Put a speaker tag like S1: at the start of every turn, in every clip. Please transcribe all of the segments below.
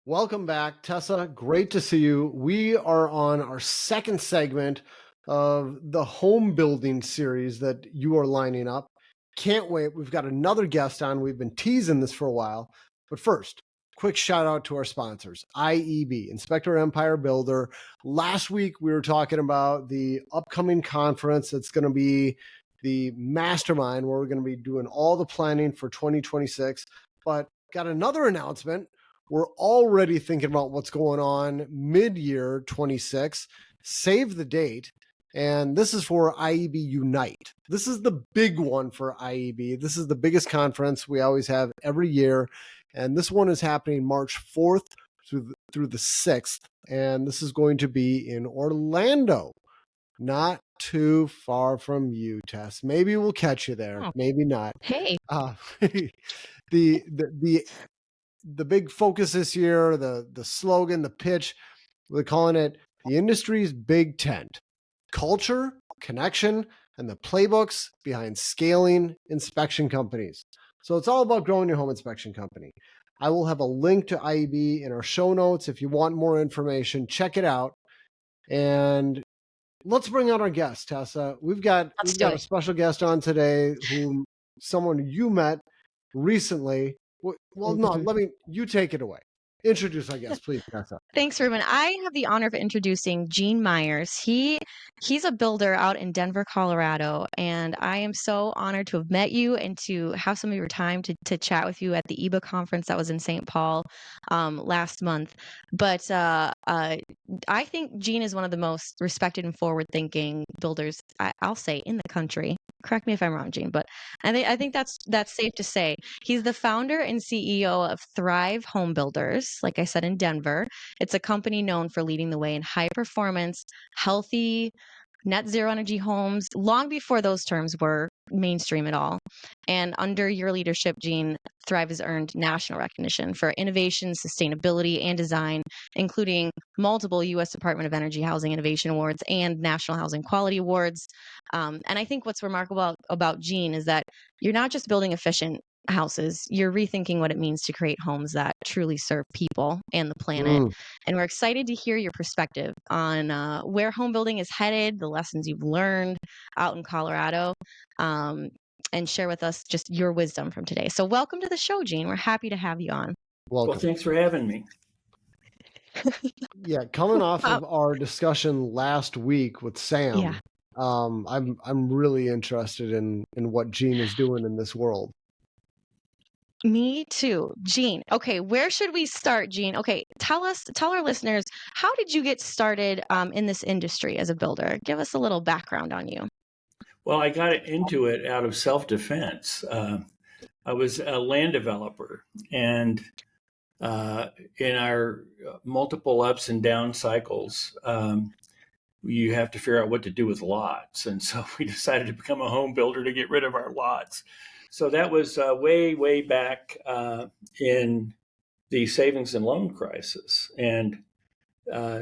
S1: Welcome back, Tessa. Great to see you. We are on our second segment of the home building series that you are lining up. Can't wait. We've got another guest on. We've been teasing this for a while. But first, quick shout out to our sponsors, IEB, Inspector Empire Builder. Last week, we were talking about the upcoming conference that's going to be the mastermind where we're going to be doing all the planning for 2026. But got another announcement. We're already thinking about what's going on mid-year 26. Save the date. And this is for IEB Unite. This is the big one for IEB. This is the biggest conference we always have every year. And this one is happening March 4th through the 6th. And this is going to be in Orlando. Not too far from you, Tess. Maybe we'll catch you there.
S2: Oh,
S1: Maybe not.
S2: hey.
S1: The big focus this year, the slogan, the pitch, we're calling it the industry's big tent: culture, connection, and the playbooks behind scaling inspection companies. So it's all about growing your home inspection company. I will have a link to IEB in our show notes. If you want more information, check it out. And let's bring on our guest, Tessa. We've got a special guest on today, someone you met recently. Well, no, you take it away. Introduce our guest, please, Tessa.
S2: Thanks, Reuben. I have the honor of introducing Gene Myers. He's a builder out in Denver, Colorado, and I am so honored to have met you and to have some of your time to chat with you at the EBA conference that was in St. Paul last month. But I think Gene is one of the most respected and forward-thinking builders, I'll say, in the country. Correct me if I'm wrong, Gene, but I think that's safe to say. He's the founder and CEO of Thrive Home Builders, like I said, in Denver. It's a company known for leading the way in high performance, healthy, net zero energy homes long before those terms were mainstream at all. And under your leadership, Gene, Thrive has earned national recognition for innovation, sustainability, and design, including multiple U.S. Department of Energy Housing Innovation Awards and National Housing Quality Awards. And I think what's remarkable about Gene is that you're not just building efficient houses, you're rethinking what it means to create homes that truly serve people and the planet. And we're excited to hear your perspective on where home building is headed, the lessons you've learned out in Colorado, and share with us just your wisdom from today. So welcome to the show, Gene. We're happy to have you on.
S3: Welcome. Well, thanks for having me.
S1: Yeah, coming off of our discussion last week with Sam, I'm really interested in what Gene is doing in this world.
S2: Me too. Gene. Okay, where should we start, Gene? Okay, tell our listeners, how did you get started in this industry as a builder? Give us a little background on you.
S3: Well, I got into it out of self-defense. I was a land developer, and in our multiple ups and down cycles, you have to figure out what to do with lots. And so we decided to become a home builder to get rid of our lots. So that was way back in the savings and loan crisis. And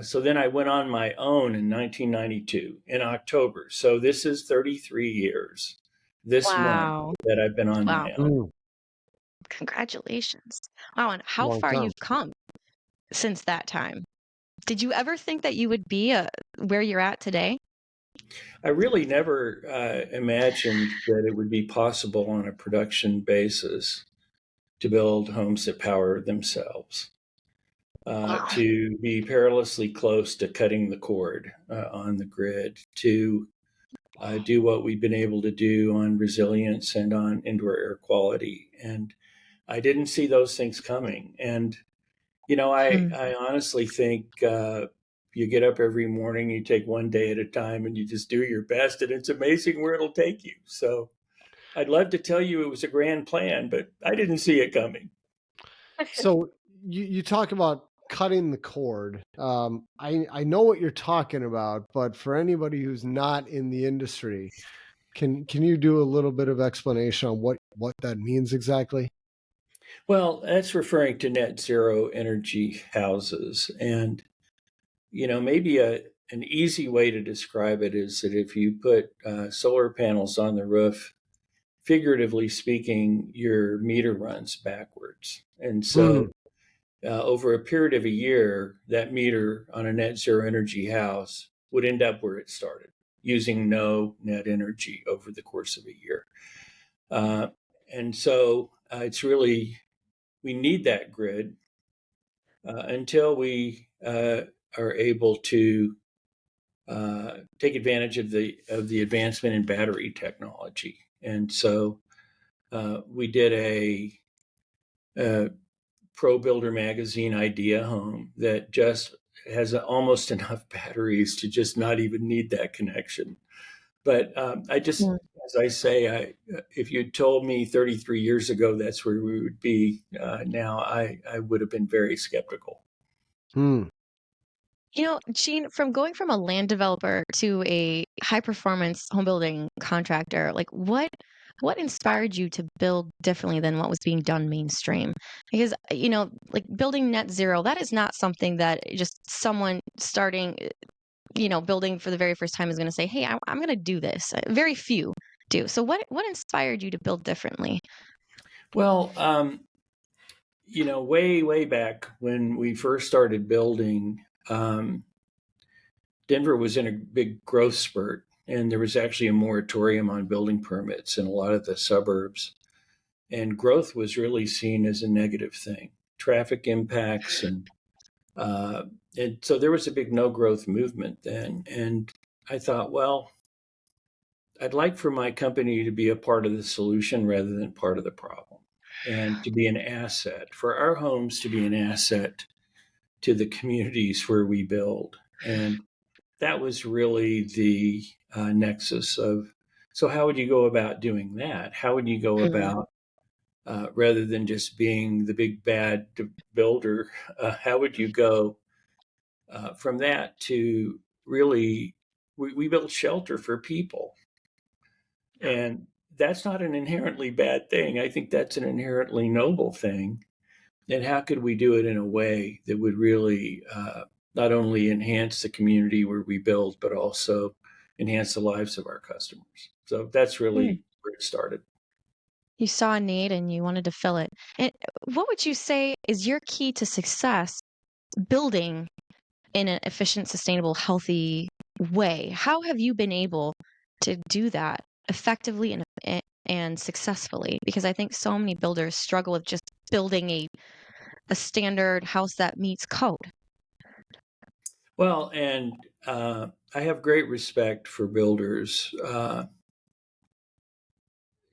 S3: so then I went on my own in 1992 in October. So this is 33 years this month that I've been on my own.
S2: Congratulations. Wow, and how far you've come since that time. Did you ever think that you would be where you're at today?
S3: I really never imagined that it would be possible on a production basis to build homes that power themselves, to be perilously close to cutting the cord on the grid, to do what we've been able to do on resilience and on indoor air quality. And I didn't see those things coming. And, I honestly think you get up every morning, you take one day at a time, and you just do your best, and it's amazing where it'll take you. So I'd love to tell you it was a grand plan, but I didn't see it coming.
S1: So you talk about cutting the cord. I know what you're talking about, but for anybody who's not in the industry, can you do a little bit of explanation on what that means exactly?
S3: Well, that's referring to net zero energy houses. And, maybe an easy way to describe it is that if you put solar panels on the roof, figuratively speaking, your meter runs backwards. And so over a period of a year, that meter on a net zero energy house would end up where it started, using no net energy over the course of a year. And so it's really, we need that grid until we are able to take advantage of the advancement in battery technology. And so we did a Pro Builder Magazine idea home that just has almost enough batteries to just not even need that connection. But I just, as I say, if you'd told me 33 years ago that's where we would be now, I would have been very skeptical.
S2: Gene, from going from a land developer to a high performance home building contractor, like what inspired you to build differently than what was being done mainstream? Because, like building net zero, that is not something that just someone starting, building for the very first time is going to say, hey, I'm going to do this. Very few do. So what inspired you to build differently?
S3: Well, way back when we first started building, Denver was in a big growth spurt, and there was actually a moratorium on building permits in a lot of the suburbs. And growth was really seen as a negative thing, traffic impacts, and so there was a big no growth movement then. And I thought, well, I'd like for my company to be a part of the solution rather than part of the problem, and to be an asset, for our homes to be an asset to the communities where we build. And that was really the nexus of, so how would you go about doing that? How would you go about, rather than just being the big bad builder, how would you go from that to really, we build shelter for people. And that's not an inherently bad thing. I think that's an inherently noble thing. And how could we do it in a way that would really not only enhance the community where we build, but also enhance the lives of our customers? So that's really where it started.
S2: You saw a need and you wanted to fill it. And what would you say is your key to success building in an efficient, sustainable, healthy way? How have you been able to do that effectively and successfully? Because I think so many builders struggle with just building a standard house that meets code.
S3: Well, and I have great respect for builders,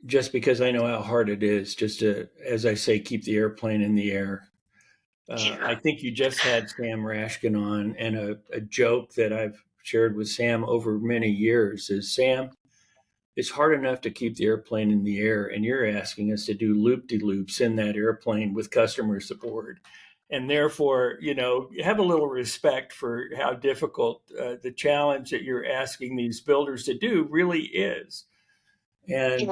S3: just because I know how hard it is just to, as I say, keep the airplane in the air. I think you just had Sam Rashkin on, and a joke that I've shared with Sam over many years is, Sam, it's hard enough to keep the airplane in the air, and you're asking us to do loop-de-loops in that airplane with customers aboard. And therefore, have a little respect for how difficult the challenge that you're asking these builders to do really is. And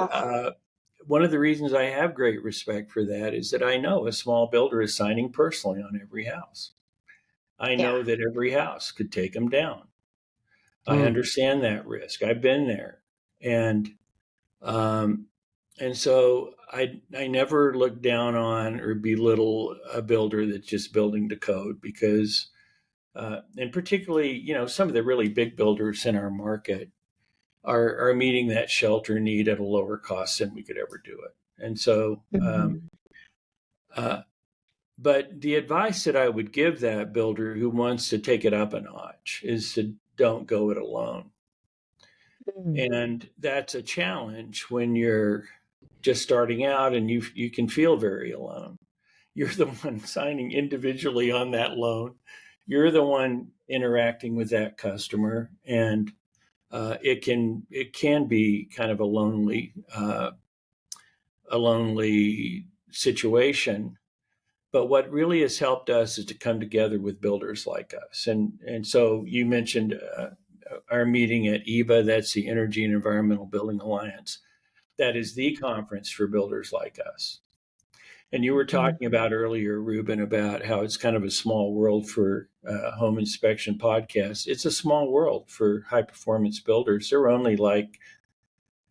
S3: one of the reasons I have great respect for that is that I know a small builder is signing personally on every house. I know that every house could take them down. I understand that risk. I've been there. And so I never look down on or belittle a builder that's just building to code, because, and particularly, some of the really big builders in our market are meeting that shelter need at a lower cost than we could ever do it. And so, but the advice that I would give that builder who wants to take it up a notch is to don't go it alone. And that's a challenge when you're just starting out and you can feel very alone. You're the one signing individually on that loan. You're the one interacting with that customer, and it can be kind of a lonely situation. But what really has helped us is to come together with builders like us. And so you mentioned our meeting at EBA, that's the Energy and Environmental Building Alliance. That is the conference for builders like us. And you were talking about earlier, Reuben, about how it's kind of a small world for home inspection podcasts. It's a small world for high performance builders. There are only like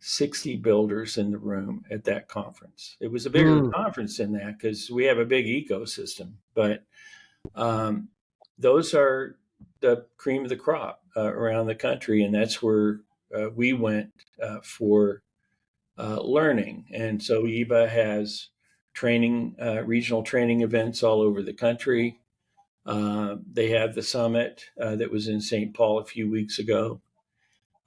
S3: 60 builders in the room at that conference. It was a bigger conference than that because we have a big ecosystem, but those are the cream of the crop around the country, and that's where we went for learning. And so EBA has training, regional training events all over the country. They have the summit that was in St. Paul a few weeks ago.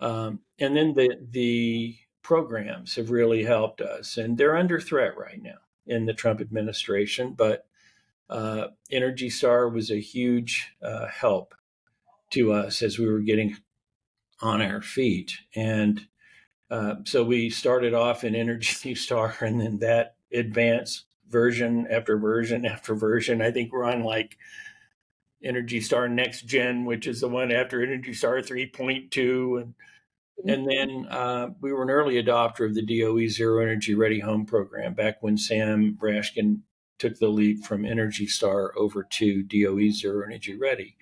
S3: And then the programs have really helped us, and they're under threat right now in the Trump administration. But Energy Star was a huge help to us as we were getting on our feet. And so we started off in Energy Star, and then that advanced version after version after version. I think we're on like Energy Star Next Gen, which is the one after Energy Star 3.2. And then we were an early adopter of the DOE Zero Energy Ready Home program back when Sam Rashkin took the leap from Energy Star over to DOE Zero Energy Ready.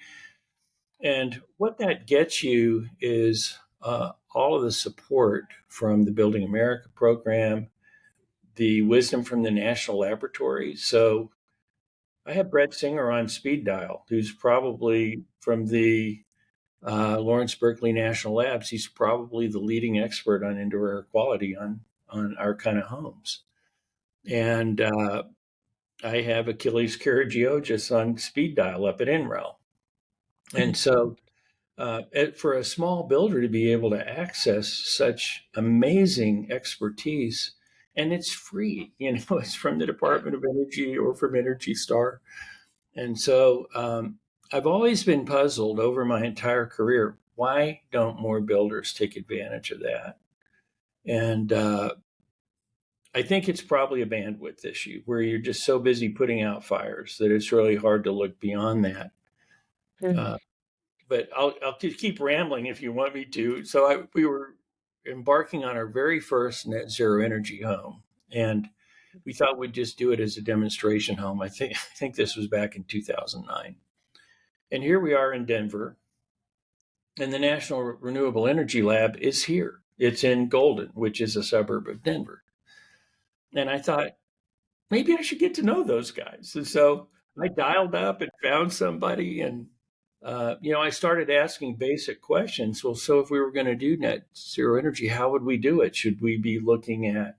S3: And what that gets you is all of the support from the Building America program, the wisdom from the national laboratory. So I have Brett Singer on speed dial, who's probably from the Lawrence Berkeley National Labs. He's probably the leading expert on indoor air quality on our kind of homes. And I have Achilles Karagiogis on speed dial up at NREL. And so for a small builder to be able to access such amazing expertise, and it's free, it's from the Department of Energy or from Energy Star. And so I've always been puzzled over my entire career. Why don't more builders take advantage of that? And I think it's probably a bandwidth issue where you're just so busy putting out fires that it's really hard to look beyond that. But I'll just keep rambling if you want me to. So we were embarking on our very first net zero energy home, and we thought we'd just do it as a demonstration home. I think this was back in 2009. And here we are in Denver, and the National Renewable Energy Lab is here. It's in Golden, which is a suburb of Denver. And I thought, maybe I should get to know those guys. And so I dialed up and found somebody, and I started asking basic questions. Well, so if we were going to do net zero energy, how would we do it? Should we be looking at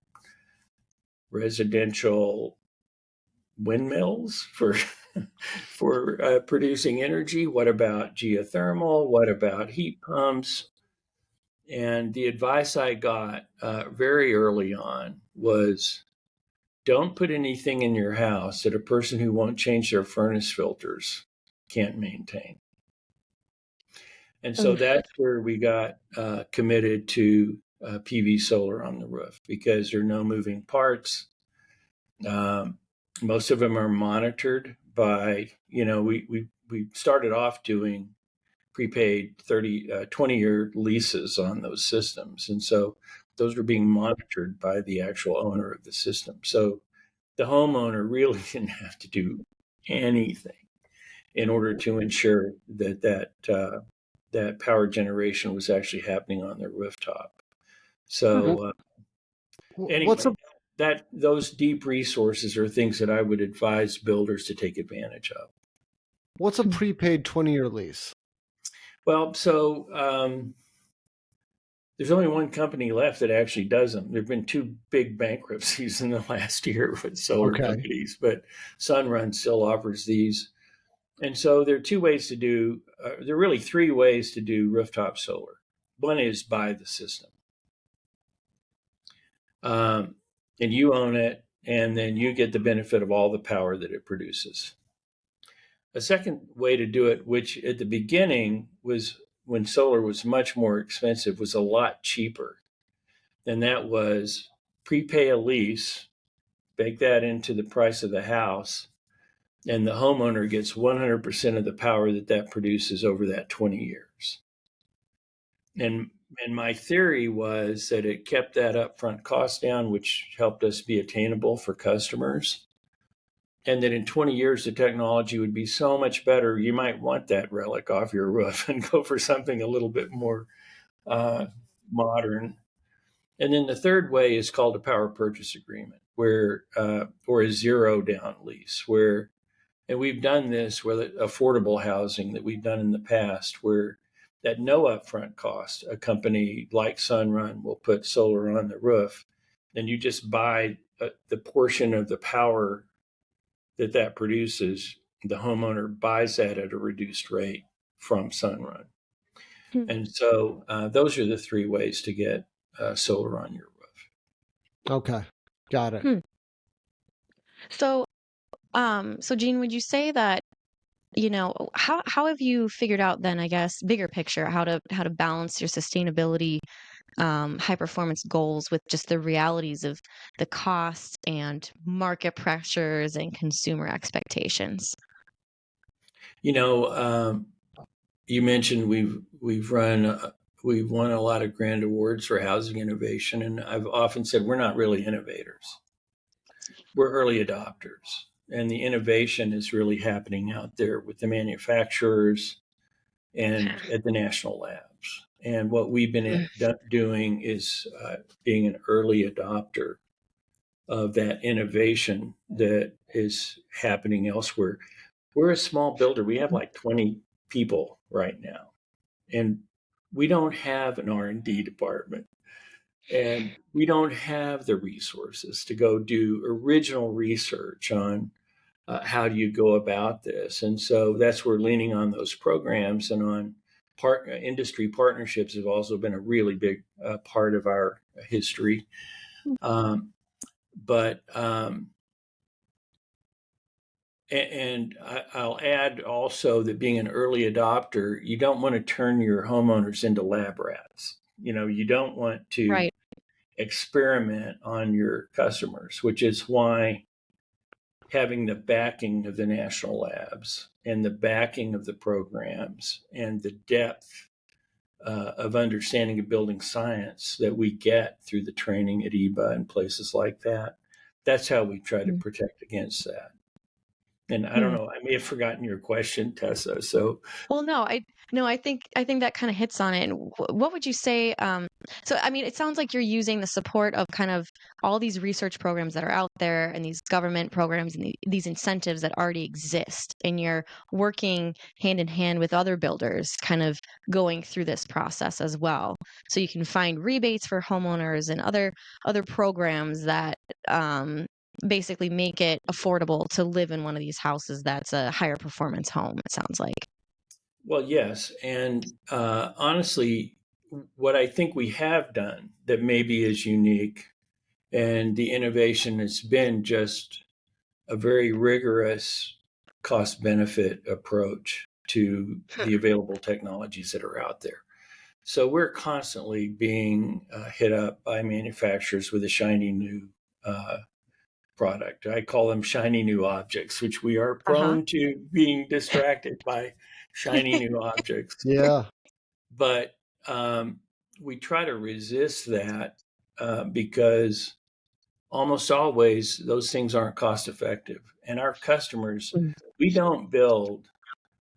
S3: residential windmills for producing energy? What about geothermal? What about heat pumps? And the advice I got very early on was, don't put anything in your house that a person who won't change their furnace filters can't maintain. And so that's where we got committed to PV solar on the roof, because there are no moving parts. Most of them are monitored by, we started off doing prepaid 20-year leases on those systems. And so those were being monitored by the actual owner of the system. So the homeowner really didn't have to do anything in order to ensure that power generation was actually happening on their rooftop. So anyway, those deep resources are things that I would advise builders to take advantage of.
S1: What's a prepaid 20-year lease?
S3: Well, so there's only one company left that actually does them. There have been two big bankruptcies in the last year with solar companies, but Sunrun still offers these. And so there are two ways to do, there are really three ways to do rooftop solar. One is buy the system. And you own it, and then you get the benefit of all the power that it produces. A second way to do it, which at the beginning was when solar was much more expensive, was a lot cheaper. And that was prepay a lease, bake that into the price of the house, and the homeowner gets 100% of the power that produces over that 20 years. And my theory was that it kept that upfront cost down, which helped us be attainable for customers. And that in 20 years, the technology would be so much better, you might want that relic off your roof and go for something a little bit more modern. And then the third way is called a power purchase agreement, where or a zero down lease, where, and we've done this with affordable housing that we've done in the past, where at no upfront cost, a company like Sunrun will put solar on the roof, and you just buy the portion of the power that produces. The homeowner buys that at a reduced rate from Sunrun. And so those are the three ways to get solar on your roof.
S1: Okay, got it.
S2: So, so Gene, would you say that, how have you figured out then, I guess, bigger picture, how to balance your sustainability, high performance goals with just the realities of the costs and market pressures and consumer expectations?
S3: You mentioned we've won a lot of grand awards for housing innovation, and I've often said we're not really innovators. We're early adopters, and the innovation is really happening out there with the manufacturers and at the national labs. And what we've been doing is being an early adopter of that innovation that is happening elsewhere. We're a small builder. We have like 20 people right now, and we don't have an R&D department, and we don't have the resources to go do original research on how do you go about this. And so that's where leaning on those programs and on industry partnerships have also been a really big part of our history. And I'll add also that being an early adopter, you don't want to turn your homeowners into lab rats. You don't want to experiment on your customers, which is why having the backing of the national labs and the backing of the programs and the depth of understanding of building science that we get through the training at EBA and places like that, that's how we try to protect against that. And I don't know, I may have forgotten your question, Tessa. So,
S2: well, no, I think that kind of hits on it. And what would you say? So, I mean, it sounds like you're using the support of kind of all these research programs that are out there and these government programs and these incentives that already exist, and you're working hand in hand with other builders, kind of going through this process as well. So you can find rebates for homeowners and other programs that basically make it affordable to live in one of these houses that's a higher performance home, it sounds like.
S3: Well, yes. And honestly, what I think we have done that maybe is unique, and the innovation has been just a very rigorous cost benefit approach to the available technologies that are out there. So we're constantly being hit up by manufacturers with a shiny new product. I call them shiny new objects, which we are prone to being distracted by shiny new objects.
S1: Yeah.
S3: But we try to resist that because almost always those things aren't cost effective. And our customers, we don't build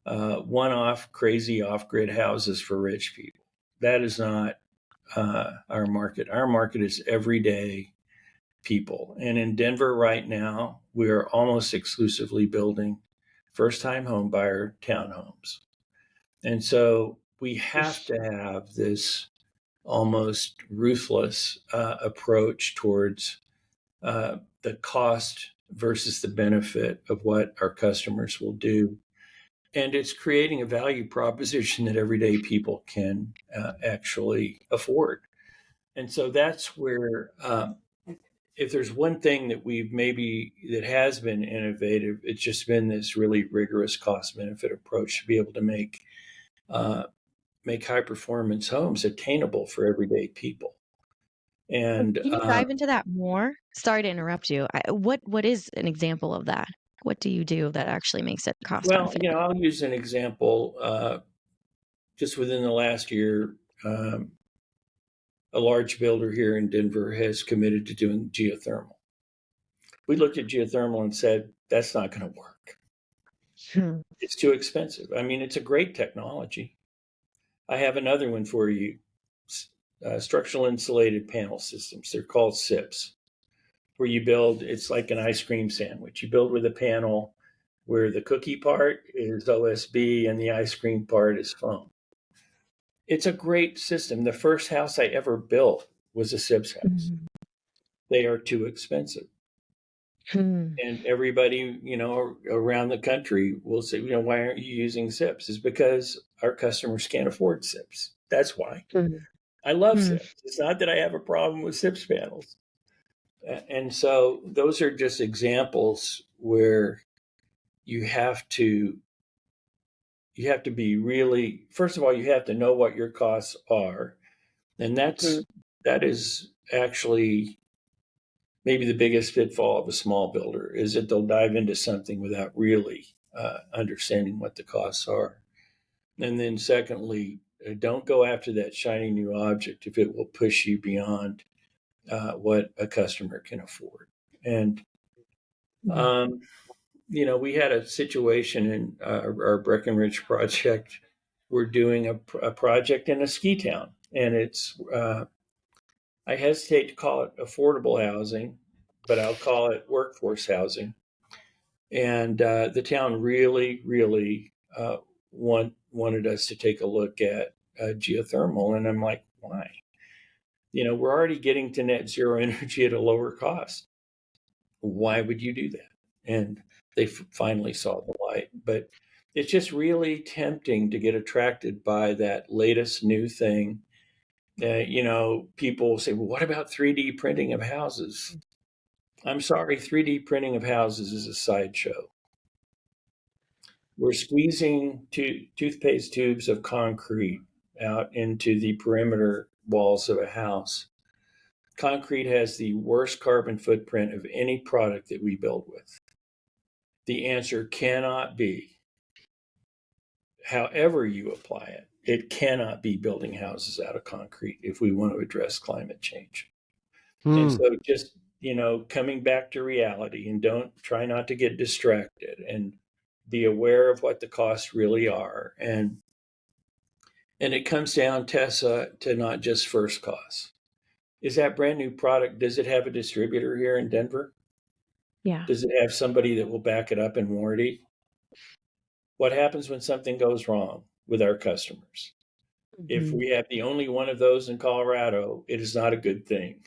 S3: one-off crazy off-grid houses for rich people. That is not our market. Our market is everyday people. And in Denver right now, we are almost exclusively building first-time home buyer townhomes. And so we have to have this almost ruthless approach towards the cost versus the benefit of what our customers will do. And it's creating a value proposition that everyday people can actually afford. And so that's where, if there's one thing that that has been innovative, it's just been this really rigorous cost benefit approach to be able to make high performance homes attainable for everyday people. And
S2: can you dive into that more? Sorry to interrupt you. What is an example of that? What do you do that actually makes it cost benefit?
S3: I'll use an example. Just within the last year, a large builder here in Denver has committed to doing geothermal. We looked at geothermal and said, that's not going to work. It's too expensive. I mean, it's a great technology. I have another one for you. structural insulated panel systems. They're called SIPs, where you build, it's like an ice cream sandwich. You build with a panel where the cookie part is OSB and the ice cream part is foam. It's a great system. The first house I ever built was a SIPs house.
S2: Mm-hmm.
S3: They are too expensive. And everybody, around the country will say, why aren't you using SIPs? It's because our customers can't afford SIPs. That's why. I love SIPs. It's not that I have a problem with SIPs panels. And so those are just examples where you have to be really, first of all, you have to know what your costs are. And that is actually maybe the biggest pitfall of a small builder, is that they'll dive into something without really understanding what the costs are. And then secondly, don't go after that shiny new object if it will push you beyond what a customer can afford. And, we had a situation in our Breckenridge project. We're doing a project in a ski town, and it's, I hesitate to call it affordable housing, but I'll call it workforce housing. And the town really, really wanted us to take a look at geothermal. And I'm like, why? We're already getting to net zero energy at a lower cost. Why would you do that? And they finally saw the light. But it's just really tempting to get attracted by that latest new thing. People say, well, what about 3D printing of houses? I'm sorry, 3D printing of houses is a sideshow. We're squeezing toothpaste tubes of concrete out into the perimeter walls of a house. Concrete has the worst carbon footprint of any product that we build with. The answer cannot be, however you apply it, it cannot be building houses out of concrete if we want to address climate change. And so just, coming back to reality, and try not to get distracted, and be aware of what the costs really are. And it comes down, Tessa, to not just first costs. Is that brand new product, does it have a distributor here in Denver?
S2: Yeah.
S3: Does it have somebody that will back it up in warranty? What happens when something goes wrong with our customers? If we have the only one of those in Colorado, it is not a good thing.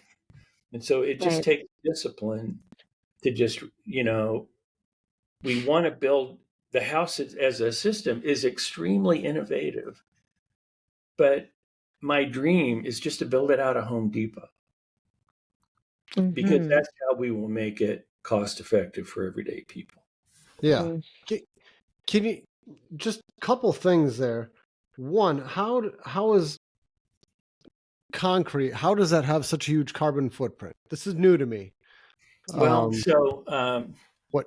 S3: And so it just takes discipline to just, we want to build the house as a system is extremely innovative. But my dream is just to build it out of Home Depot, because that's how we will make it cost effective for everyday people.
S1: Yeah. Can you just a couple things there? One, how is concrete? How does that have such a huge carbon footprint? This is new to me.
S3: Well,
S1: what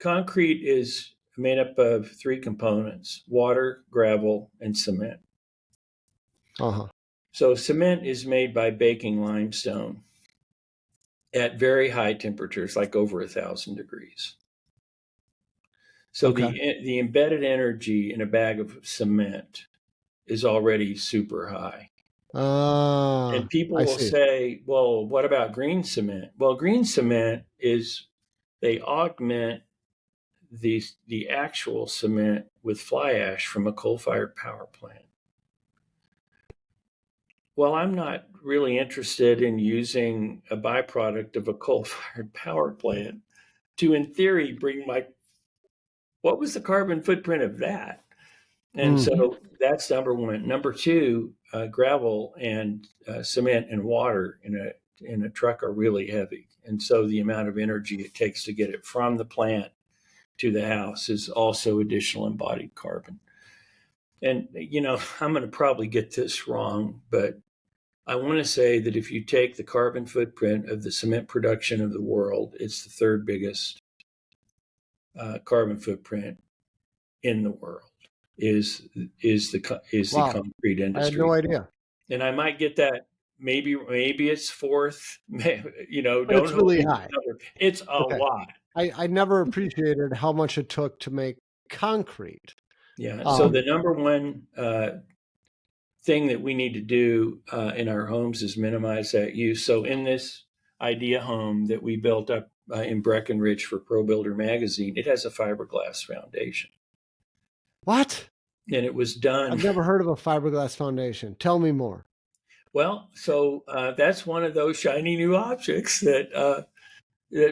S3: concrete is made up of three components: water, gravel, and cement. So cement is made by baking limestone at very high temperatures, like over 1,000 degrees. So the embedded energy in a bag of cement is already super high. And people will say, well, what about green cement? Well, green cement they augment the actual cement with fly ash from a coal-fired power plant. Well, I'm not really interested in using a byproduct of a coal-fired power plant to, in theory, bring what was the carbon footprint of that? And so that's number one. Number two, gravel and cement and water in a truck are really heavy. And so the amount of energy it takes to get it from the plant to the house is also additional embodied carbon. And, I'm going to probably get this wrong, but I want to say that if you take the carbon footprint of the cement production of the world, it's the third biggest carbon footprint in the world is the concrete industry.
S1: I had no idea.
S3: And I might get that. Maybe it's fourth. Don't
S1: it's really high.
S3: It's a lot.
S1: I never appreciated how much it took to make concrete.
S3: Yeah. So the number one thing that we need to do in our homes is minimize that use. So in this idea home that we built up in Breckenridge for Pro Builder magazine, it has a fiberglass foundation.
S1: What?
S3: And it was done.
S1: I've never heard of a fiberglass foundation. Tell me more.
S3: Well, so that's one of those shiny new objects that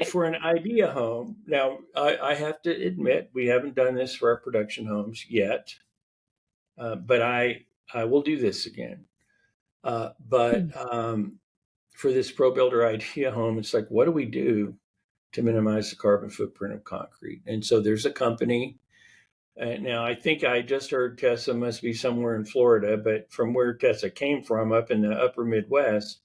S3: for an idea home. Now, I have to admit, we haven't done this for our production homes yet, but I will do this again. But for this Pro Builder idea home, it's like, what do we do to minimize the carbon footprint of concrete? And so there's a company. Now, I think I just heard Tessa must be somewhere in Florida, but from where Tessa came from, up in the upper Midwest,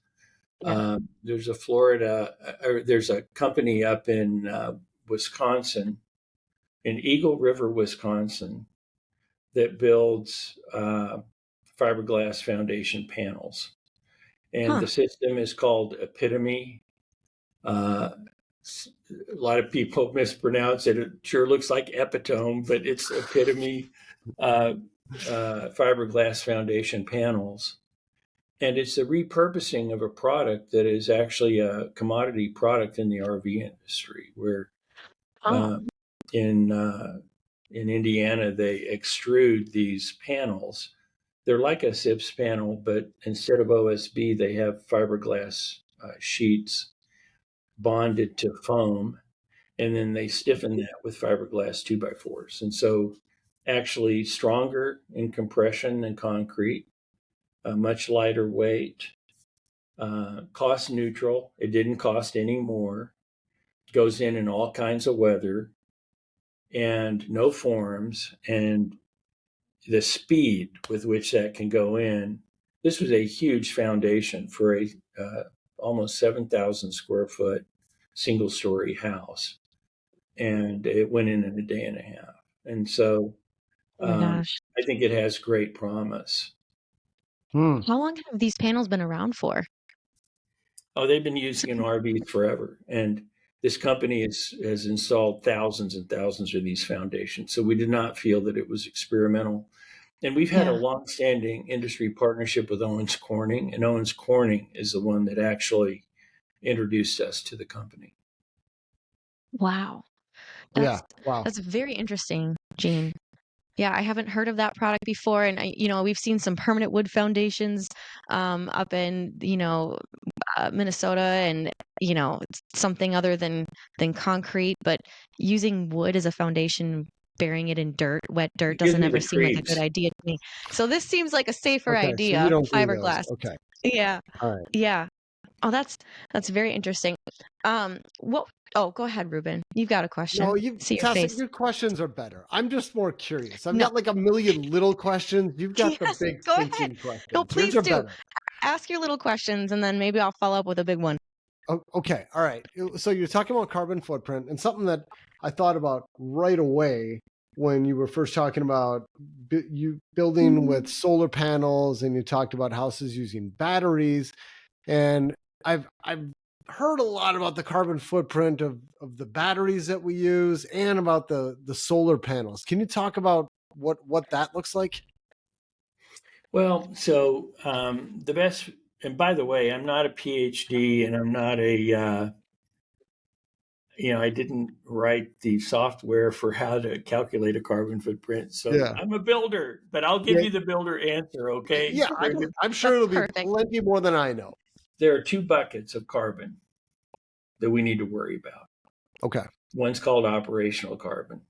S3: there's a company up in Wisconsin, in Eagle River, Wisconsin, that builds fiberglass foundation panels. And the system is called Epitome. A lot of people mispronounce it. It sure looks like epitome, but it's Epitome fiberglass foundation panels. And it's a repurposing of a product that is actually a commodity product in the RV industry, where in Indiana, they extrude these panels. They're like a SIPS panel, but instead of OSB, they have fiberglass sheets bonded to foam, and then they stiffen that with fiberglass 2x4s. And so actually stronger in compression than concrete, much lighter weight, cost neutral. It didn't cost any more. Goes in all kinds of weather, and no forms, and the speed with which that can go in. This was a huge foundation for a almost 7,000 square foot single story house. And it went in a day and a half. And so I think it has great promise.
S2: How long have these panels been around for?
S3: Oh, they've been using in RVs forever. And this company has installed thousands and thousands of these foundations. So we did not feel that it was experimental. And we've had a long-standing industry partnership with Owens Corning, and Owens Corning is the one that actually introduced us to the company.
S2: Wow. That's very interesting, Gene. Yeah, I haven't heard of that product before. And, we've seen some permanent wood foundations up in, Minnesota, and, something other than concrete. But using wood as a foundation, burying it in wet dirt, doesn't ever seem like a good idea to me. So this seems like a safer idea,
S1: so you don't
S2: fiberglass.
S1: Okay.
S2: Yeah.
S1: All right.
S2: Yeah. Oh, that's very interesting. Oh, go ahead, Reuben. You've got a question.
S1: No,
S2: Tessa,
S1: your questions are better. I'm just more curious. I've got like a million little questions. You've got the big thinking questions.
S2: No, please do.
S1: Better.
S2: Ask your little questions, and then maybe I'll follow up with a big one.
S1: Oh, okay. All right. So you're talking about carbon footprint, and something that I thought about right away when you were first talking about you building with solar panels, and you talked about houses using batteries. And I've heard a lot about the carbon footprint of the batteries that we use, and about the solar panels. Can you talk about what that looks like?
S3: Well, so the best, and by the way, I'm not a PhD, and I'm not I didn't write the software for how to calculate a carbon footprint. So I'm a builder, but I'll give you the builder answer, okay?
S1: Yeah, I'm sure it'll be plenty more than I know.
S3: There are two buckets of carbon that we need to worry about.
S1: Okay.
S3: One's called operational carbon.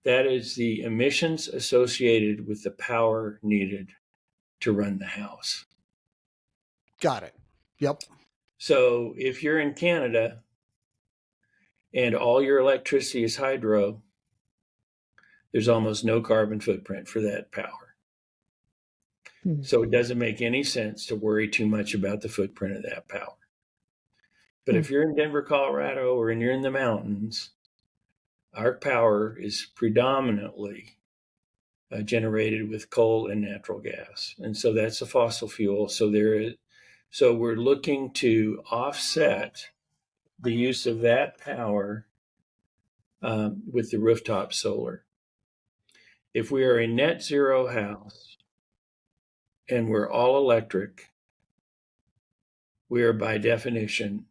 S3: That is the emissions associated with the power needed to run the house.
S1: Got it. Yep.
S3: So if you're in Canada and all your electricity is hydro, there's almost no carbon footprint for that power. So it doesn't make any sense to worry too much about the footprint of that power. But if you're in Denver, Colorado, or you're in the mountains, our power is predominantly generated with coal and natural gas. And so that's a fossil fuel. So we're looking to offset the use of that power with the rooftop solar. If we are a net zero house, and we're all electric, we are by definition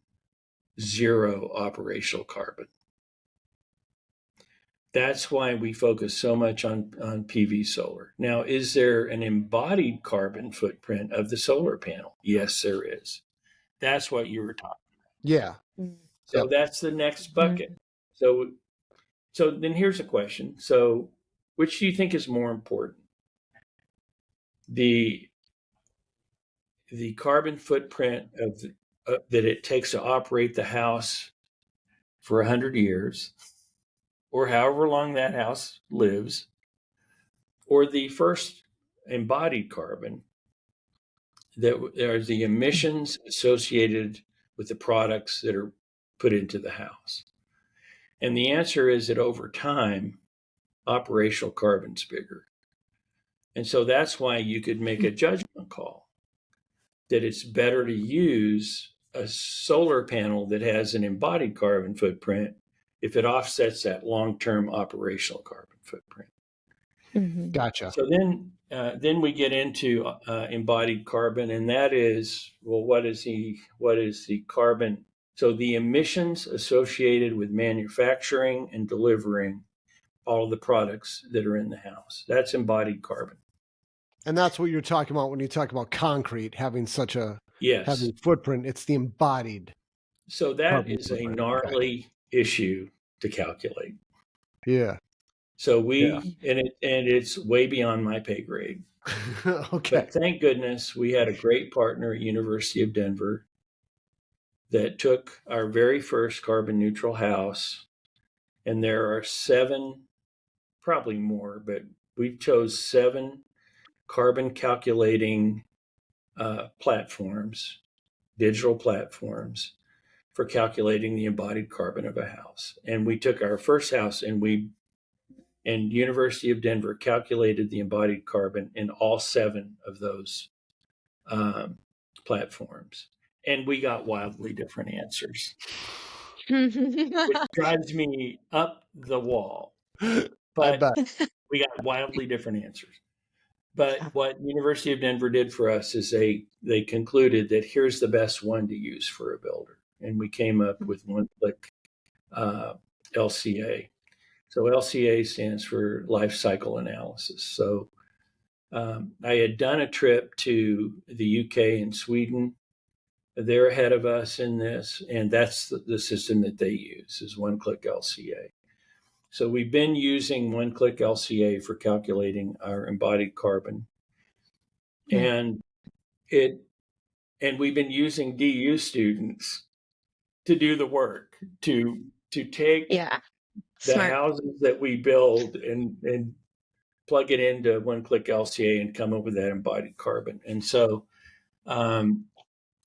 S3: zero operational carbon. That's why we focus so much on PV solar. Now, is there an embodied carbon footprint of the solar panel? Yes, there is. That's what you were talking
S1: Yeah.
S3: about. So
S1: Yep.
S3: that's the next bucket. So then here's a question. So which do you think is more important? The carbon footprint of that it takes to operate the house for 100 years, or however long that house lives, or the first embodied carbon that are the emissions associated with the products that are put into the house. And the answer is that over time, operational carbon's bigger. And so that's why you could make a judgment call that it's better to use a solar panel that has an embodied carbon footprint if it offsets that long-term operational carbon footprint.
S2: Mm-hmm.
S1: Gotcha.
S3: So then we get into embodied carbon, and that is, well, what is the carbon? So the emissions associated with manufacturing and delivering all of the products that are in the house. That's embodied carbon.
S1: And that's what you're talking about when you talk about concrete having such a heavy
S3: Yes.
S1: footprint. It's the embodied.
S3: So that
S1: Carbon
S3: is a
S1: footprint.
S3: gnarly issue to calculate.
S1: Yeah.
S3: So and it's way beyond my pay grade.
S1: Okay.
S3: But thank goodness we had a great partner at University of Denver that took our very first carbon neutral house, and there are 7, probably more, but we chose 7 carbon calculating platforms, digital platforms, for calculating the embodied carbon of a house. And we took our first house and University of Denver calculated the embodied carbon in all 7 of those platforms. And we got wildly different answers, which drives me up the wall.
S1: I
S3: But
S1: bet.
S3: we got wildly different answers. But what University of Denver did for us is they concluded that here's the best one to use for a builder. And we came up with OneClick LCA. So LCA stands for life cycle analysis. So I had done a trip to the UK and Sweden. They're ahead of us in this, and that's the system that they use is OneClick LCA. So we've been using OneClick LCA for calculating our embodied carbon, and we've been using DU students to do the work to take the houses that we build and plug it into OneClick LCA and come up with that embodied carbon. And so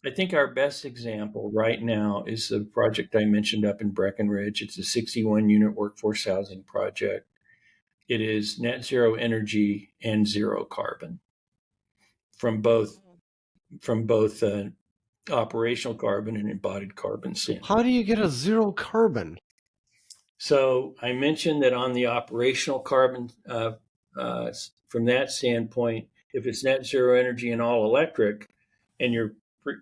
S3: I think our best example right now is the project I mentioned up in Breckenridge. It's a 61-unit workforce housing project. It is net zero energy and zero carbon from both operational carbon and embodied carbon standpoint.
S1: How do you get a zero carbon?
S3: So I mentioned that on the operational carbon, from that standpoint, if it's net zero energy and all electric, and you're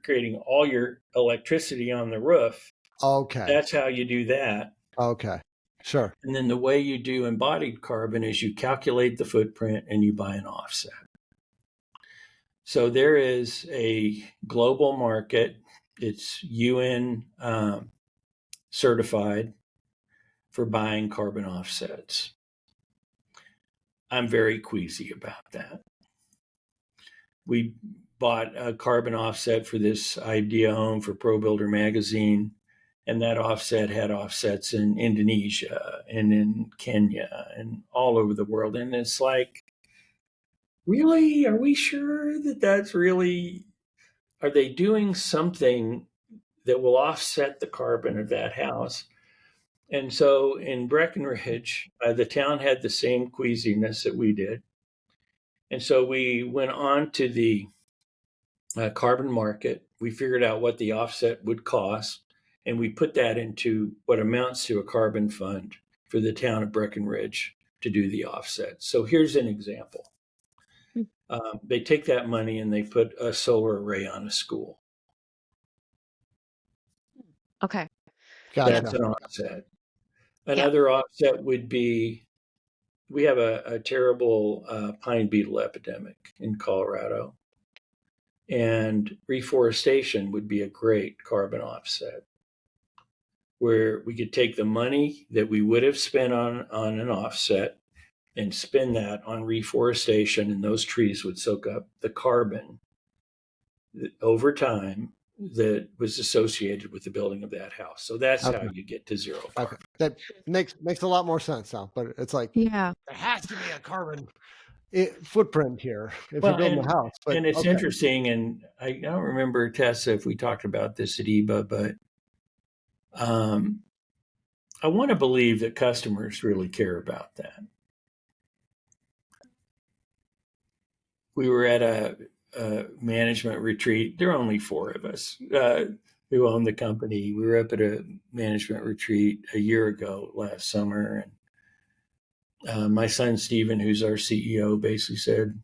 S3: creating all your electricity on the roof,
S1: Okay.
S3: that's how you do that.
S1: Okay. Sure.
S3: And then the way you do embodied carbon is you calculate the footprint and you buy an offset. So there is a global market. It's UN certified for buying carbon offsets. I'm very queasy about that. We bought a carbon offset for this idea home for Pro Builder magazine, and that offset had offsets in Indonesia and in Kenya and all over the world. And it's like, really? Are we sure that that's really, are they doing something that will offset the carbon of that house? And so in Breckenridge, the town had the same queasiness that we did. And so we went on to the carbon market. We figured out what the offset would cost, and we put that into what amounts to a carbon fund for the town of Breckenridge to do the offset. So here's an example. They take that money and they put a solar array on a school.
S2: Okay.
S1: Gotcha.
S3: That's an offset. Another offset would be, we have a terrible pine beetle epidemic in Colorado, and reforestation would be a great carbon offset, where we could take the money that we would have spent on an offset and spend that on reforestation, and those trees would soak up the carbon over time that was associated with the building of that house. So that's how you get to zero carbon.
S1: That makes a lot more sense now, but it's like,
S2: Yeah.
S1: there has to be a carbon footprint here if you're building a house. But,
S3: and it's interesting, and I don't remember, Tessa, if we talked about this at EBA, but I want to believe that customers really care about that. We were at a management retreat. There are only 4 of us who own the company. We were up at a management retreat a year ago last summer, and my son Stephen, who's our CEO, basically said,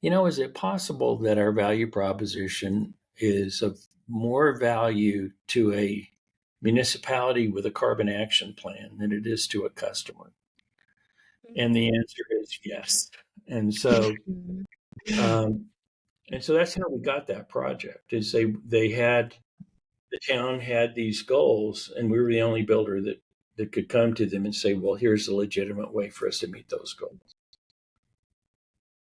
S3: is it possible that our value proposition is of more value to a municipality with a carbon action plan than it is to a customer? And the answer is yes. And so that's how we got that project. Is the town had these goals, and we were the only builder that could come to them and say, well, here's a legitimate way for us to meet those goals.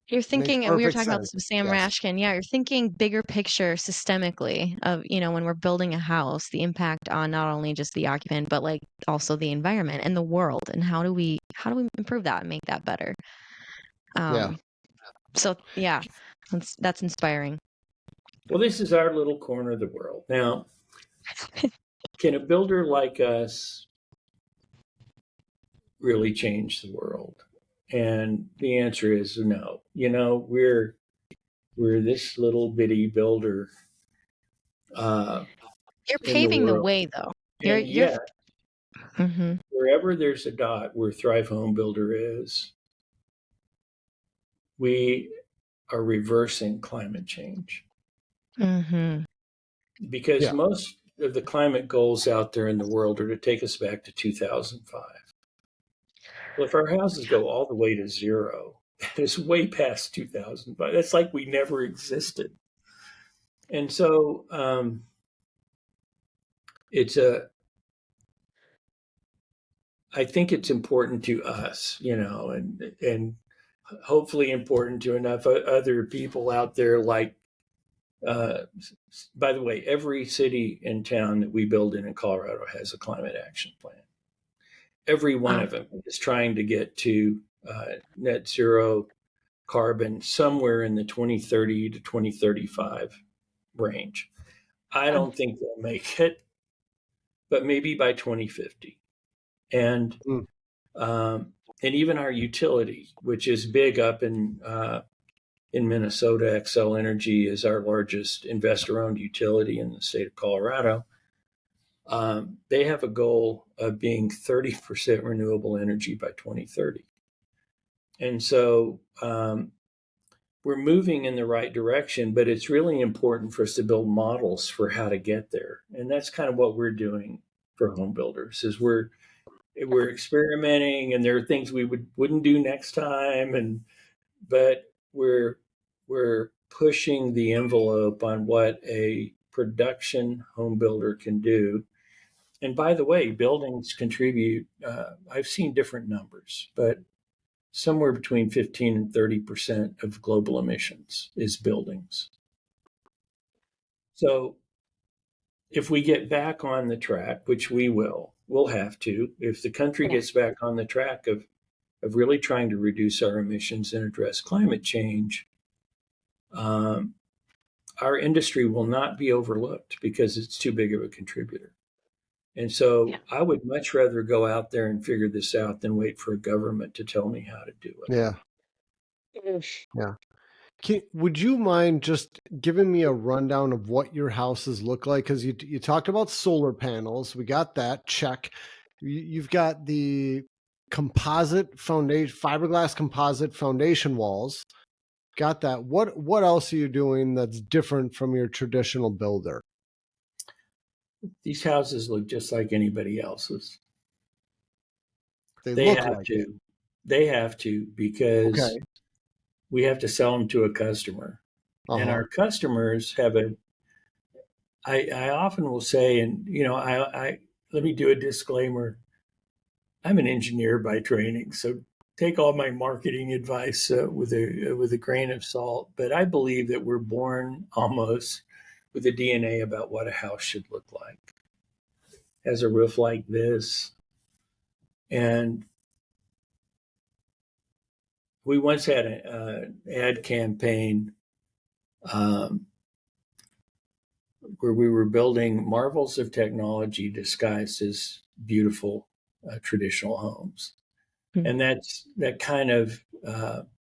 S2: You're thinking, and we were talking about this with Sam
S1: Yes.
S2: Rashkin. Yeah, you're thinking bigger picture systemically of, when we're building a house, the impact on not only just the occupant, but like also the environment and the world, and how do we improve that and make that better? So yeah, that's inspiring.
S3: Well, this is our little corner of the world. Now, can a builder like us really change the world? And the answer is no. We're this little bitty builder.
S2: You're paving the way, though. You're
S3: wherever there's a dot where Thrive Home Builder is, we are reversing climate change. Because most of the climate goals out there in the world are to take us back to 2005. Well, if our houses go all the way to zero, it's way past 2005. That's like we never existed. And so I think it's important to us, and hopefully important to enough other people out there. Like, by the way, every city and town that we build in Colorado has a climate action plan. Every one of them is trying to get to net zero carbon somewhere in the 2030 to 2035 range. I don't think they'll make it, but maybe by 2050. And even our utility, which is big up in Minnesota, Xcel Energy is our largest investor-owned utility in the state of Colorado. They have a goal of being 30% renewable energy by 2030. And so we're moving in the right direction, but it's really important for us to build models for how to get there. And that's kind of what we're doing for home builders, is we're experimenting, and there are things we wouldn't do next time, but we're pushing the envelope on what a production home builder can do. And by the way, buildings contribute, I've seen different numbers, but somewhere between 15 and 30% of global emissions is buildings. So if we get back on the track, which we'll have to, if the country gets back on the track of really trying to reduce our emissions and address climate change, our industry will not be overlooked because it's too big of a contributor. And so I would much rather go out there and figure this out than wait for a government to tell me how to do it.
S1: Yeah. Would you mind just giving me a rundown of what your houses look like? Because you talked about solar panels. We got that, check. You've got the composite foundation, fiberglass composite foundation walls. Got that. What else are you doing that's different from your traditional builder?
S3: These houses look just like anybody else's.
S1: They
S3: They
S1: look
S3: have
S1: like it.
S3: to. They have to, because
S1: Okay.
S3: we have to sell them to a customer. And
S1: Uh-huh.
S3: our customers have I often will say, and I let me do a disclaimer. I'm an engineer by training, so take all my marketing advice with a grain of salt. But I believe that we're born almost with a DNA about what a house should look like. Has a roof like this, and we once had an ad campaign um, where we were building marvels of technology disguised as beautiful traditional homes,
S2: Hmm.
S3: and that kind of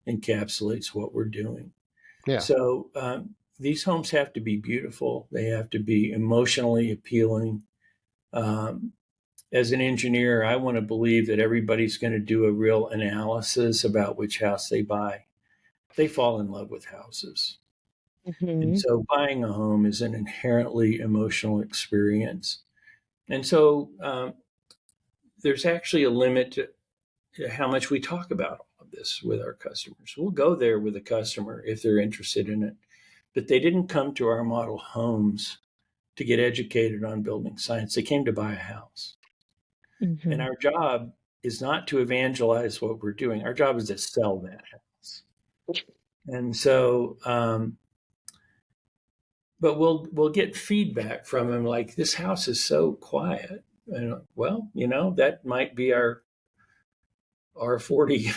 S3: encapsulates what we're doing.
S1: Yeah.
S3: So these homes have to be beautiful. They have to be emotionally appealing. Um, as an engineer, I want to believe that everybody's going to do a real analysis about which house they buy. They fall in love with houses. And
S2: Hmm.
S3: so buying a home is an inherently emotional experience. And so there's actually a limit to how much we talk about all of this with our customers. We'll go there with a customer if they're interested in it, but they didn't come to our model homes to get educated on building science. They came to buy a house. And
S2: Hmm.
S3: our job is not to evangelize what we're doing. Our job is to sell that house. And so, but we'll get feedback from them like, this house is so quiet. And well, that might be our R40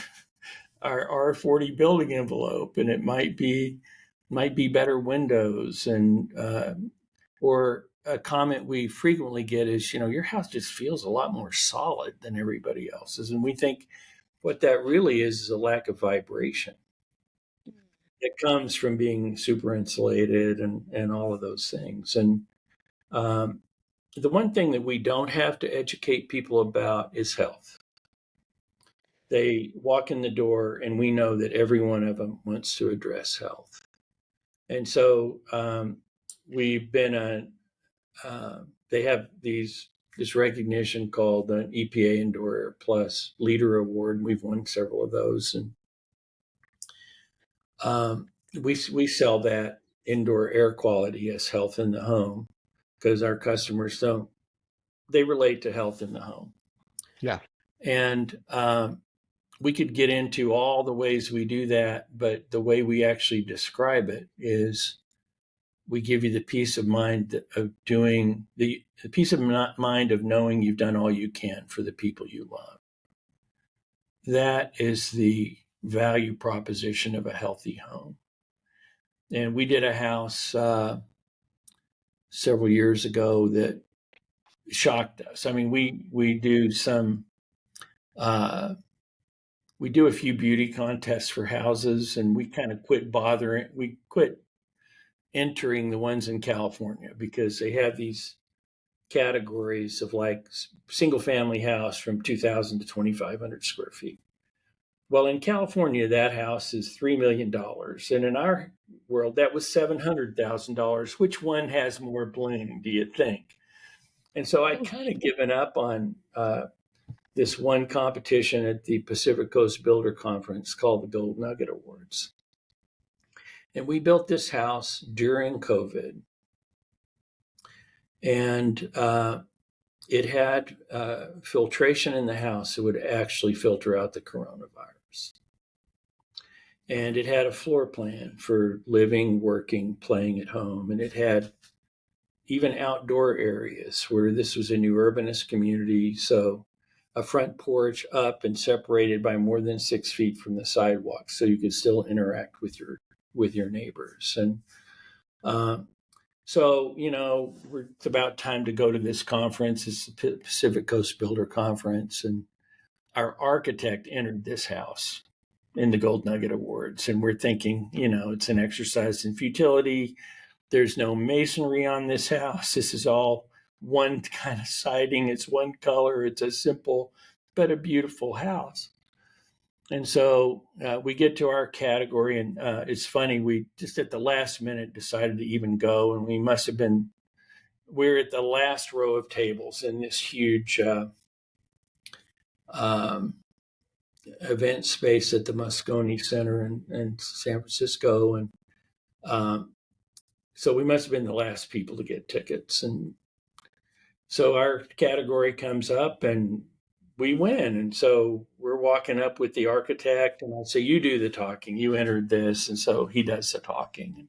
S3: our R40 building envelope, and it might be better windows, and or a comment we frequently get is, your house just feels a lot more solid than everybody else's, and we think what that really is a lack of vibration that comes from being super insulated and all of those things. And um, the one thing that we don't have to educate people about is health. They walk in the door, and we know that every one of them wants to address health. And so we've been they have this recognition called the EPA Indoor Air Plus Leader Award, and we've won several of those. And we sell that indoor air quality as health in the home, because our customers they relate to health in the home.
S1: Yeah.
S3: And we could get into all the ways we do that, but the way we actually describe it is we give you the peace of mind of doing the peace of mind of knowing you've done all you can for the people you love. That is the value proposition of a healthy home. And we did a house several years ago that shocked us. I mean, we do some we do a few beauty contests for houses, and we kind of quit entering the ones in California, because they have these categories of like single family house from 2,000 to 2,500 square feet. Well, in California, that house is $3 million. And in our world, that was $700,000. Which one has more bling, do you think? And so I'd kind of given up on this one competition at the Pacific Coast Builder Conference called the Gold Nugget Awards. And we built this house during COVID. And it had filtration in the house that would actually filter out the coronavirus. And it had a floor plan for living, working, playing at home. And it had even outdoor areas where this was a new urbanist community. So a front porch up and separated by more than 6 feet from the sidewalk, so you could still interact with your neighbors. And so, it's about time to go to this conference. It's the Pacific Coast Builder Conference. And our architect entered this house in the Gold Nugget Awards. And we're thinking, it's an exercise in futility. There's no masonry on this house. This is all one kind of siding. It's one color. It's a simple but a beautiful house. And so we get to our category, and it's funny, we just at the last minute decided to even go, and we're at the last row of tables in this huge um, event space at the Moscone Center in San Francisco. And so we must have been the last people to get tickets. And so our category comes up and we win. And so we're walking up with the architect, and I say, you do the talking, you entered this. And so he does the talking. And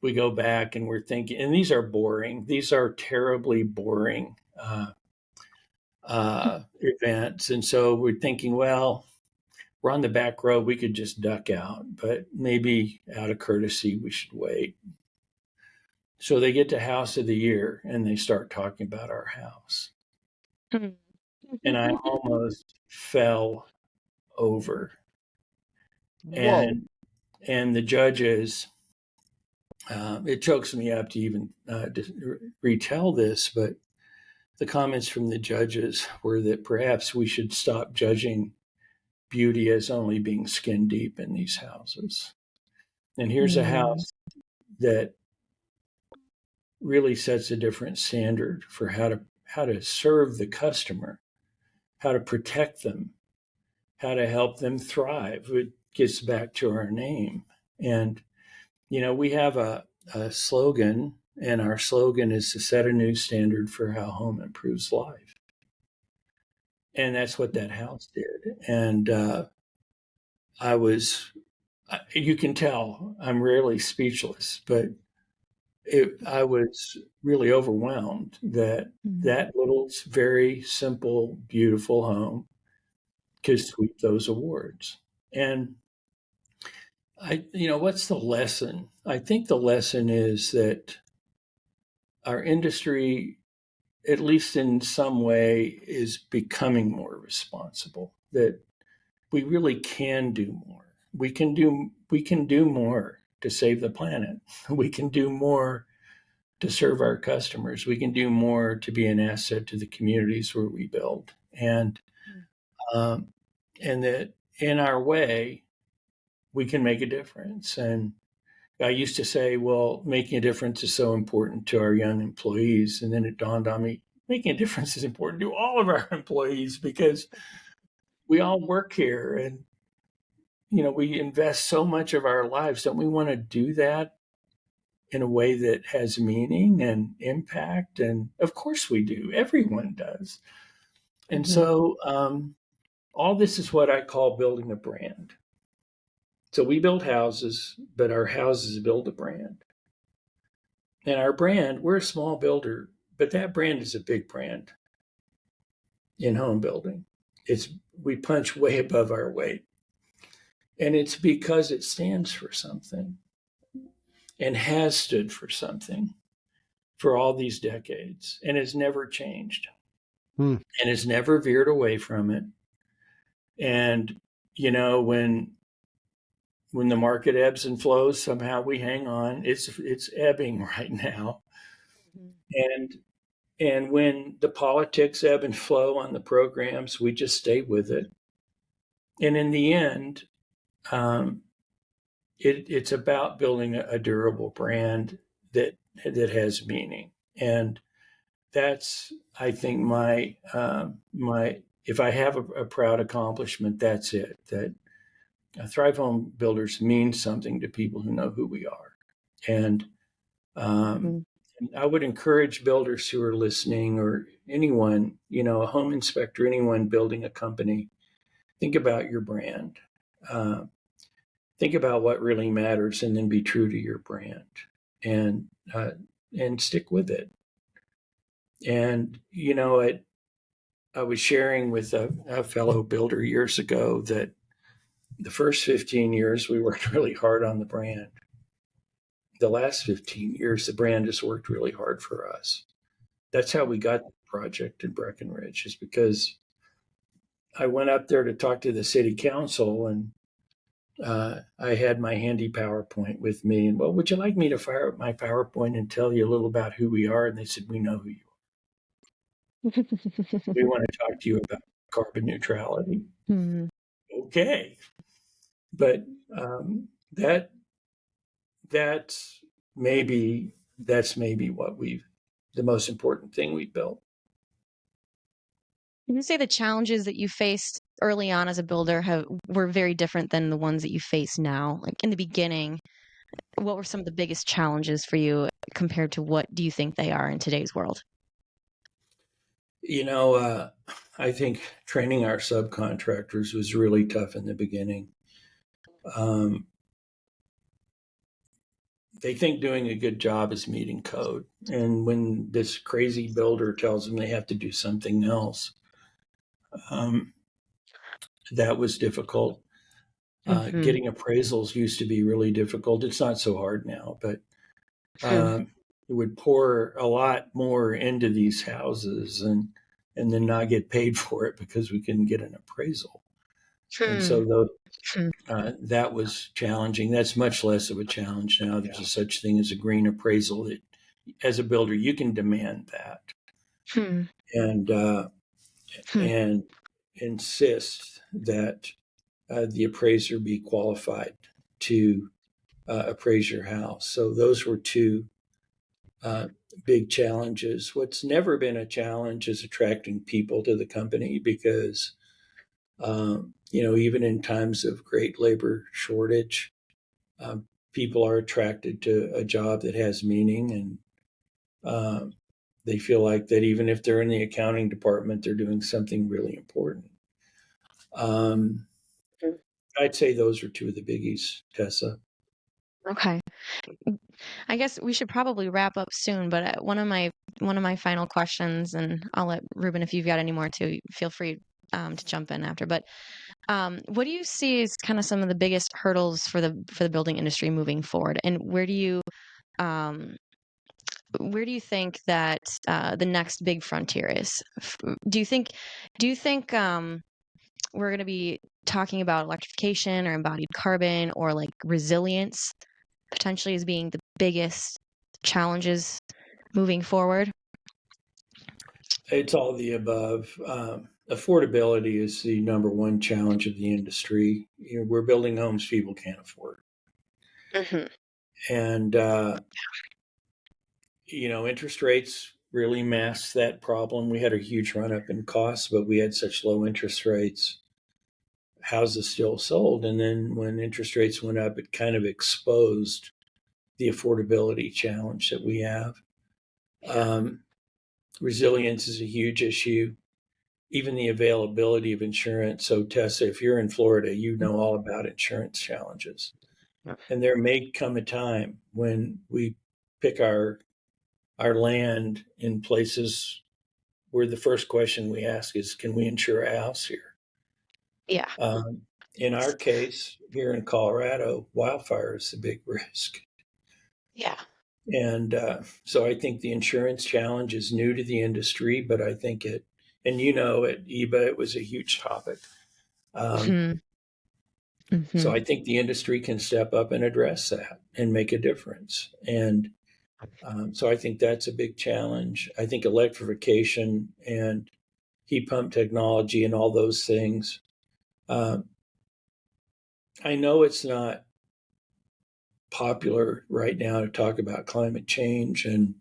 S3: we go back and we're thinking, and these are boring. These are terribly boring events. And so we're thinking, well, we're on the back row. We could just duck out, but maybe out of courtesy, we should wait. So they get to House of the Year and they start talking about our house. And I almost fell over.
S1: Whoa.
S3: And the judges, it chokes me up to even retell this, but the comments from the judges were that perhaps we should stop judging beauty as only being skin deep in these houses. And here's a house that really sets a different standard for how to serve the customer, how to protect them, how to help them thrive. It gets back to our name. And, we have a slogan, and our slogan is to set a new standard for how home improves life. And that's what that house did. And you can tell I'm rarely speechless, but I was really overwhelmed that that little, very simple, beautiful home could sweep those awards. And what's the lesson? I think the lesson is that our industry, at least in some way, is becoming more responsible, that we really can do more. We can do more to save the planet. We can do more to serve our customers. We can do more to be an asset to the communities where we build. And that in our way, we can make a difference. And I used to say, well, making a difference is so important to our young employees. And then it dawned on me, making a difference is important to all of our employees, because we all work here and, we invest so much of our lives. Don't we want to do that in a way that has meaning and impact? And of course we do. Everyone does. And so all this is what I call building a brand. So we build houses, but our houses build a brand. And our brand, we're a small builder, but that brand is a big brand in home building. We punch way above our weight. And it's because it stands for something and has stood for something for all these decades and has never changed and has never veered away from it. And, when the market ebbs and flows, somehow we hang on. It's ebbing right now. And when the politics ebb and flow on the programs, we just stay with it. And in the end, it's about building a durable brand that has meaning. And that's, I think, my if I have a proud accomplishment, that's it. That Thrive Home Builders means something to people who know who we are. And I would encourage builders who are listening, or anyone, a home inspector, anyone building a company, think about your brand. Think about what really matters, and then be true to your brand, and stick with it. And, I was sharing with a fellow builder years ago that the first 15 years we worked really hard on the brand. The last 15 years, the brand has worked really hard for us. That's how we got the project in Breckenridge, is because I went up there to talk to the city council, and I had my handy PowerPoint with me. And, well, would you like me to fire up my PowerPoint and tell you a little about who we are? And they said, we know who you are. We want to talk to you about carbon neutrality. Okay. okay. But that's maybe what the most important thing we built.
S2: Would you say the challenges that you faced early on as a builder were very different than the ones that you face now? Like in the beginning, what were some of the biggest challenges for you compared to what do you think they are in today's world?
S3: I think training our subcontractors was really tough in the beginning. They think doing a good job is meeting code. And when this crazy builder tells them they have to do something else, that was difficult. Getting appraisals used to be really difficult. It's not so hard now, but it would pour a lot more into these houses and then not get paid for it because we couldn't get an appraisal. And so that was challenging. That's much less of a challenge now. There's a such thing as a green appraisal that, as a builder, you can demand that and insist that the appraiser be qualified to appraise your house. So those were two big challenges. What's never been a challenge is attracting people to the company because even in times of great labor shortage, people are attracted to a job that has meaning, and they feel like that even if they're in the accounting department, they're doing something really important. I'd say those are two of the biggies, Tessa.
S2: Okay. I guess we should probably wrap up soon, but one of my final questions, and I'll let Reuben, if you've got any more too, feel free to jump in after. But what do you see as kind of some of the biggest hurdles for the building industry moving forward, and where do you think that the next big frontier is? Do you think we're going to be talking about electrification or embodied carbon or like resilience potentially as being the biggest challenges moving forward?
S3: It's all the above. Affordability is the number one challenge of the industry. We're building homes people can't afford. And, interest rates really mask that problem. We had a huge run up in costs, but we had such low interest rates. Houses still sold. And then when interest rates went up, it kind of exposed the affordability challenge that we have. Resilience is a huge issue, even the availability of insurance. So, Tessa, if you're in Florida, you know all about insurance challenges. And there may come a time when we pick our land in places where the first question we ask is, can we insure a house here?
S2: Yeah.
S3: In our case, here in Colorado, wildfire is a big risk.
S2: Yeah.
S3: And so I think the insurance challenge is new to the industry, but I think at EBA, it was a huge topic. So I think the industry can step up and address that and make a difference. And so I think that's a big challenge. I think electrification and heat pump technology and all those things. I know it's not popular right now to talk about climate change, and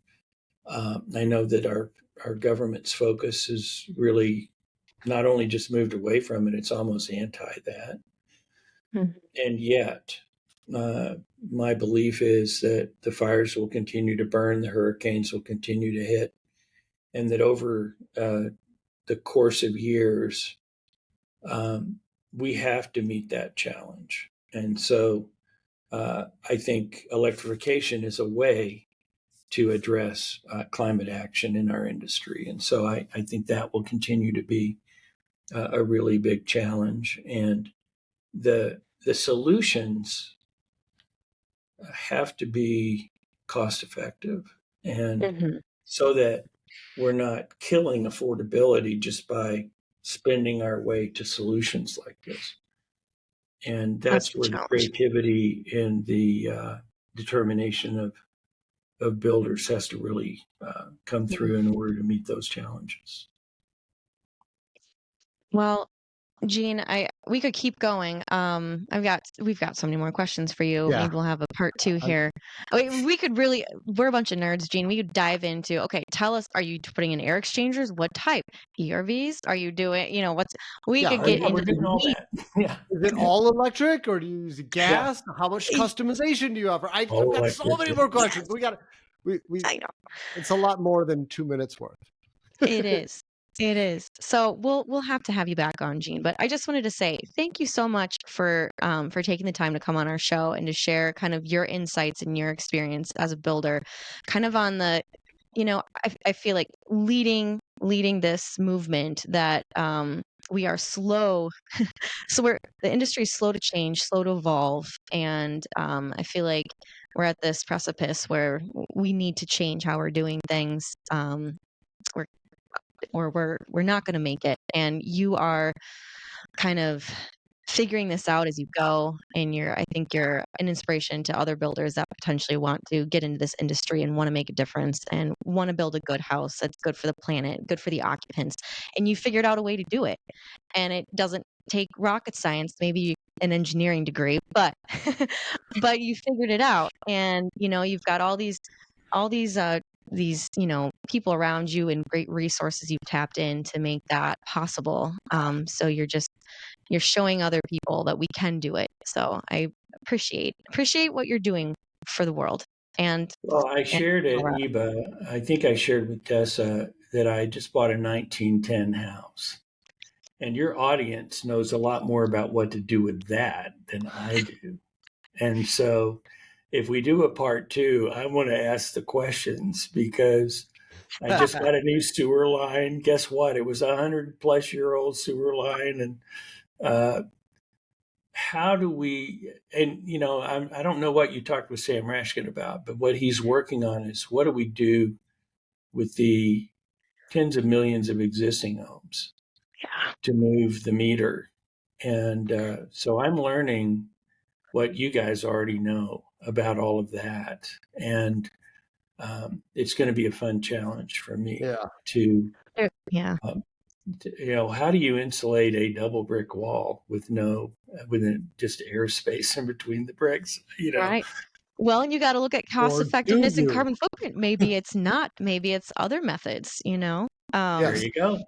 S3: I know that our government's focus is really not only just moved away from it, it's almost anti that. And yet, my belief is that the fires will continue to burn, the hurricanes will continue to hit, and that over the course of years, we have to meet that challenge. And so I think electrification is a way to address climate action in our industry. And so I think that will continue to be a really big challenge. And the solutions have to be cost effective, and so that we're not killing affordability just by spending our way to solutions like this. And that's where the creativity and the determination of builders has to really come through in order to meet those challenges.
S2: Well, Gene, we could keep going. We've got so many more questions for you.
S1: Yeah.
S2: Maybe we'll have a part 2 here. We could really, we're a bunch of nerds, Gene. We could dive into, okay, tell us, are you putting in air exchangers? What type? ERVs? Are you doing, we
S1: Yeah,
S2: could
S1: are
S2: get
S1: you-
S3: We're
S2: into the
S3: doing all
S2: weeds.
S3: that. Yeah.
S1: Is it all electric or do you use
S3: Yeah.
S1: gas? How much customization do you offer? I've
S3: All
S1: got so
S3: electric.
S1: many more questions. We
S2: I know.
S1: it's a lot more than 2 minutes worth.
S2: It is. It is. So we'll have to have you back on, Gene. But I just wanted to say thank you so much for taking the time to come on our show and to share kind of your insights and your experience as a builder, kind of on the, I feel like leading this movement that we are slow. So the industry is slow to change, slow to evolve, and I feel like we're at this precipice where we need to change how we're doing things. We're or we're not going to make it, and you are kind of figuring this out as you go, and I think you're an inspiration to other builders that potentially want to get into this industry and want to make a difference and want to build a good house that's good for the planet, good for the occupants, and you figured out a way to do it. And it doesn't take rocket science, maybe an engineering degree, but but you figured it out. And you've got all these people around you and great resources you've tapped in to make that possible. So you're showing other people that we can do it. So I appreciate what you're doing for the world. And
S3: Well, I shared at EBA, I think I shared with Tessa that I just bought a 1910 house. And your audience knows a lot more about what to do with that than I do. And so if we do a part 2, I want to ask the questions because I just got a new sewer line. Guess what? It was a 100-plus-year-old sewer line. And how do we, and I don't know what you talked with Sam Rashkin about, but what he's working on is what do we do with the tens of millions of existing homes to move the meter? And so I'm learning what you guys already know about all of that. And it's going to be a fun challenge for me to, how do you insulate a double brick wall with just airspace in between the bricks?
S2: Right. Well, and you got to look at cost effectiveness and carbon footprint. Maybe it's not. Maybe it's other methods.
S3: There you go.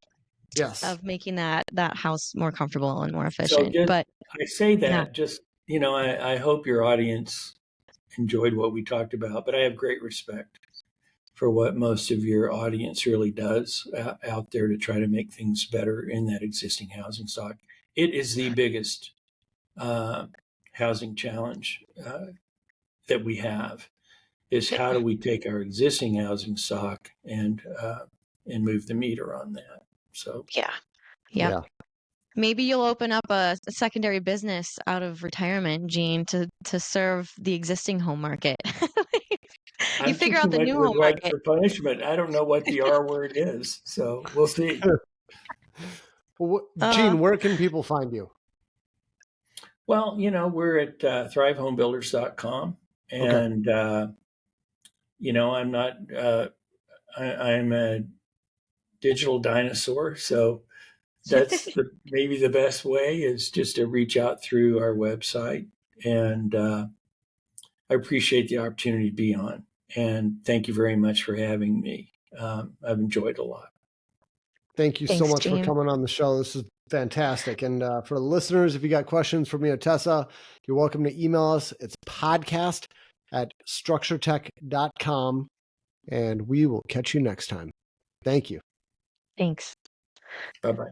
S1: Yes.
S2: Of making that house more comfortable and more efficient.
S3: So
S2: but
S3: I say that just I hope your audience enjoyed what we talked about, but I have great respect for what most of your audience really does out there to try to make things better in that existing housing stock. It is the biggest housing challenge that we have is how do we take our existing housing stock and move the meter on that. So
S2: yeah. Maybe you'll open up a secondary business out of retirement, Gene, to serve the existing home market. You figure out the new home market.
S3: For punishment. I don't know what the R word is, so we'll see.
S1: Well, Gene, where can people find you?
S3: Well, we're at thrivehomebuilders.com, and I'm not. I'm a digital dinosaur, so that's maybe the best way is just to reach out through our website. And I appreciate the opportunity to be on. And thank you very much for having me. I've enjoyed a lot.
S1: Thank you so much for coming on the show. This is fantastic. And for the listeners, if you got questions for me or Tessa, you're welcome to email us. It's podcast@structuretech.com. And we will catch you next time. Thank you.
S2: Thanks.
S3: Bye-bye.